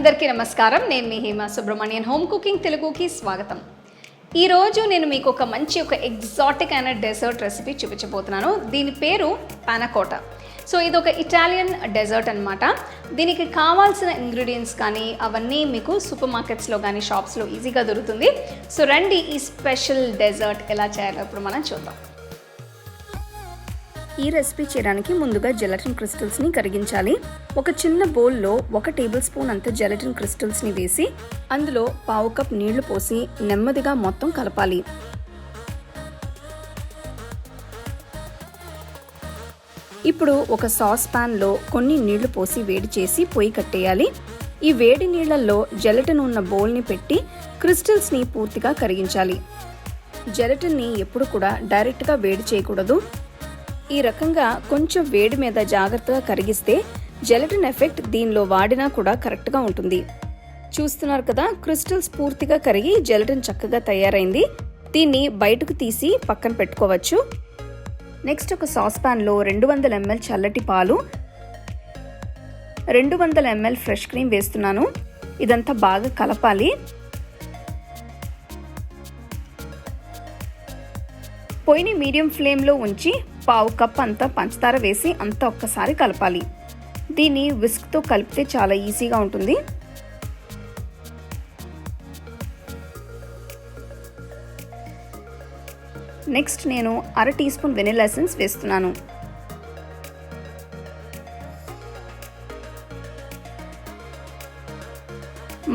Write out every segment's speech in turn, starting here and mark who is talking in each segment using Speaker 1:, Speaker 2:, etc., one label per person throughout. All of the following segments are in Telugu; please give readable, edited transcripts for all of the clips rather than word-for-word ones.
Speaker 1: అందరికీ నమస్కారం. నేను మీ హేమ సుబ్రహ్మణ్యన్ హోమ్ కుకింగ్ తెలుగుకి స్వాగతం. ఈరోజు నేను మీకు ఒక మంచి ఎగ్జాటిక్ అయిన డెజర్ట్ రెసిపీ చూపించబోతున్నాను. దీని పేరు పానా కోటా. సో ఇది ఒక ఇటాలియన్ డెజర్ట్ అనమాట. దీనికి కావాల్సిన ఇంగ్రీడియంట్స్ కానీ అవన్నీ మీకు సూపర్ మార్కెట్స్లో కానీ షాప్స్లో ఈజీగా దొరుకుతుంది. సో రండి ఈ స్పెషల్ డెజర్ట్ ఎలా చేయాలో ఇప్పుడు మనం చూద్దాం. ఈ రెసిపీ చేయడానికి ముందుగా జెలటిన్ క్రిస్టల్స్ని కరిగించాలి. ఒక చిన్న బౌల్లో 1 టేబుల్ స్పూన్ అంత జెలటిన్ క్రిస్టల్స్ని వేసి అందులో 1/2 కప్ నీళ్లు పోసి నెమ్మదిగా మొత్తం కలపాలి. ఇప్పుడు ఒక సాస్ ప్యాన్లో కొన్ని నీళ్లు పోసి వేడి చేసి పొయ్యి కట్టేయాలి. ఈ వేడి నీళ్లలో జెలటిన్ ఉన్న బౌల్ని పెట్టి క్రిస్టల్స్ని పూర్తిగా కరిగించాలి. జెలటిన్ని ఎప్పుడు కూడా డైరెక్ట్గా వేడి చేయకూడదు. ఈ రకంగా కొంచెం వేడి మీద జాగ్రత్తగా కరిగిస్తే జెలటిన్ ఎఫెక్ట్ దీనిలో వాడినా కూడా కరెక్ట్గా ఉంటుంది. చూస్తున్నారు కదా, క్రిస్టల్స్ పూర్తిగా కరిగి జెలటిన్ చక్కగా తయారైంది. దీన్ని బయటకు తీసి పక్కన పెట్టుకోవచ్చు. నెక్స్ట్ ఒక సాస్ ప్యాన్లో 200 ml చల్లటి పాలు, 200 ml ఫ్రెష్ క్రీమ్ వేస్తున్నాను. ఇదంతా బాగా కలపాలి. పొయ్యిని మీడియం ఫ్లేమ్లో ఉంచి 1/2 కప్ అంతా పంచదార వేసి అంతా ఒక్కసారి కలపాలి. దీన్ని విస్క్తో కలిపితే చాలా ఈజీగా ఉంటుంది. నెక్స్ట్ నేను 1/2 టీ స్పూన్ వెనిలా ఎసెన్స్ వేస్తున్నాను.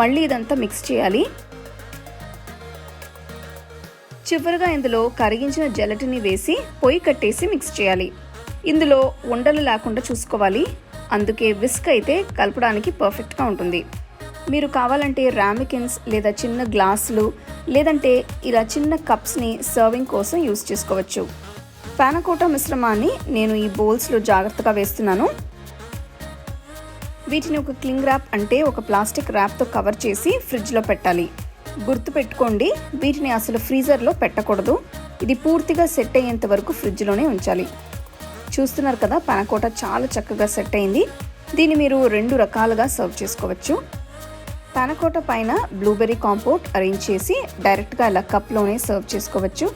Speaker 1: మళ్ళీ ఇదంతా మిక్స్ చేయాలి. చివరిగా ఇందులో కరిగించిన జెలటిన్ని వేసి పొయ్యి కట్టేసి మిక్స్ చేయాలి. ఇందులో ఉండలు లేకుండా చూసుకోవాలి. అందుకే విస్క్ అయితే కలపడానికి పర్ఫెక్ట్గా ఉంటుంది. మీరు కావాలంటే రామికిన్స్ లేదా చిన్న గ్లాసులు లేదంటే ఇలా చిన్న కప్స్ని సర్వింగ్ కోసం యూస్ చేసుకోవచ్చు. పానా కోటా మిశ్రమాన్ని నేను ఈ బౌల్స్లో జాగ్రత్తగా వేస్తున్నాను. వీటిని ఒక క్లింగ్ ర్యాప్ అంటే ఒక ప్లాస్టిక్ ర్యాప్తో కవర్ చేసి ఫ్రిడ్జ్లో పెట్టాలి. గుర్తుపెట్టుకోండి, వీటిని అసలు ఫ్రీజర్లో పెట్టకూడదు. ఇది పూర్తిగా సెట్ అయ్యేంత వరకు ఫ్రిడ్జ్లోనే ఉంచాలి. చూస్తున్నారు కదా, పానా కోటా చాలా చక్కగా సెట్ అయింది. దీన్ని మీరు 2 రకాలుగా సర్వ్ చేసుకోవచ్చు. పానా కోటా పైన బ్లూబెర్రీ కాంపోట్ అరేంజ్ చేసి డైరెక్ట్గా ఇలా కప్లోనే సర్వ్ చేసుకోవచ్చు.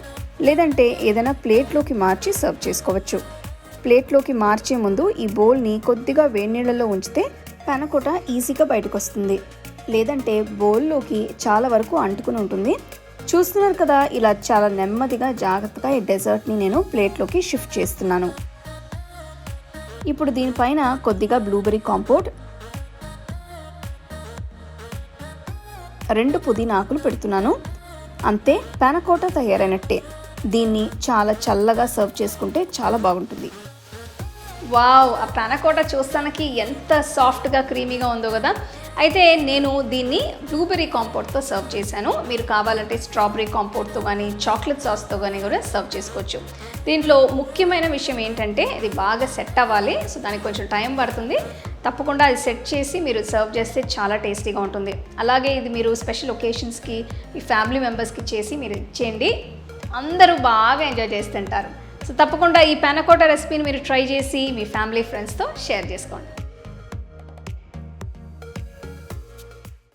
Speaker 1: లేదంటే ఏదైనా ప్లేట్లోకి మార్చి సర్వ్ చేసుకోవచ్చు. ప్లేట్లోకి మార్చే ముందు ఈ బౌల్ని కొద్దిగా వేడి నీళ్ళలో ఉంచితే పానా కోటా ఈజీగా బయటకు వస్తుంది. లేదంటే బౌల్లోకి చాలా వరకు అంటుకుని ఉంటుంది. చూస్తున్నారు కదా, ఇలా చాలా నెమ్మదిగా జాగ్రత్తగా ఈ డెజర్ట్ని నేను ప్లేట్లోకి షిఫ్ట్ చేస్తున్నాను. ఇప్పుడు దీనిపైన కొద్దిగా బ్లూబెర్రీ కాంపోట్, 2 పుదీనా ఆకులు పెడుతున్నాను. అంతే, పానా కోటా తయారైనట్టే. దీన్ని చాలా చల్లగా సర్వ్ చేసుకుంటే చాలా బాగుంటుంది. వావ్, ఆ పానా కోటా చూస్తానికి ఎంత సాఫ్ట్గా క్రీమీగా ఉందో కదా. అయితే నేను దీన్ని బ్లూబెర్రీ కాంపోట్తో సర్వ్ చేశాను. మీరు కావాలంటే స్ట్రాబెర్రీ కాంపోట్తో కానీ చాక్లెట్ సాస్తో కానీ కూడా సర్వ్ చేసుకోవచ్చు. దీంట్లో ముఖ్యమైన విషయం ఏంటంటే ఇది బాగా సెట్ అవ్వాలి. సో దానికి కొంచెం టైం పడుతుంది. తప్పకుండా అది సెట్ చేసి మీరు సర్వ్ చేస్తే చాలా టేస్టీగా ఉంటుంది. అలాగే ఇది మీరు స్పెషల్ ఒకేషన్స్కి మీ ఫ్యామిలీ మెంబర్స్కి చేసి మీరు ఇచ్చేయండి. అందరూ బాగా ఎంజాయ్ చేస్తుంటారు. సో తప్పకుండా ఈ పానా కోటా రెసిపీని మీరు ట్రై చేసి మీ ఫ్యామిలీ ఫ్రెండ్స్తో షేర్ చేసుకోండి.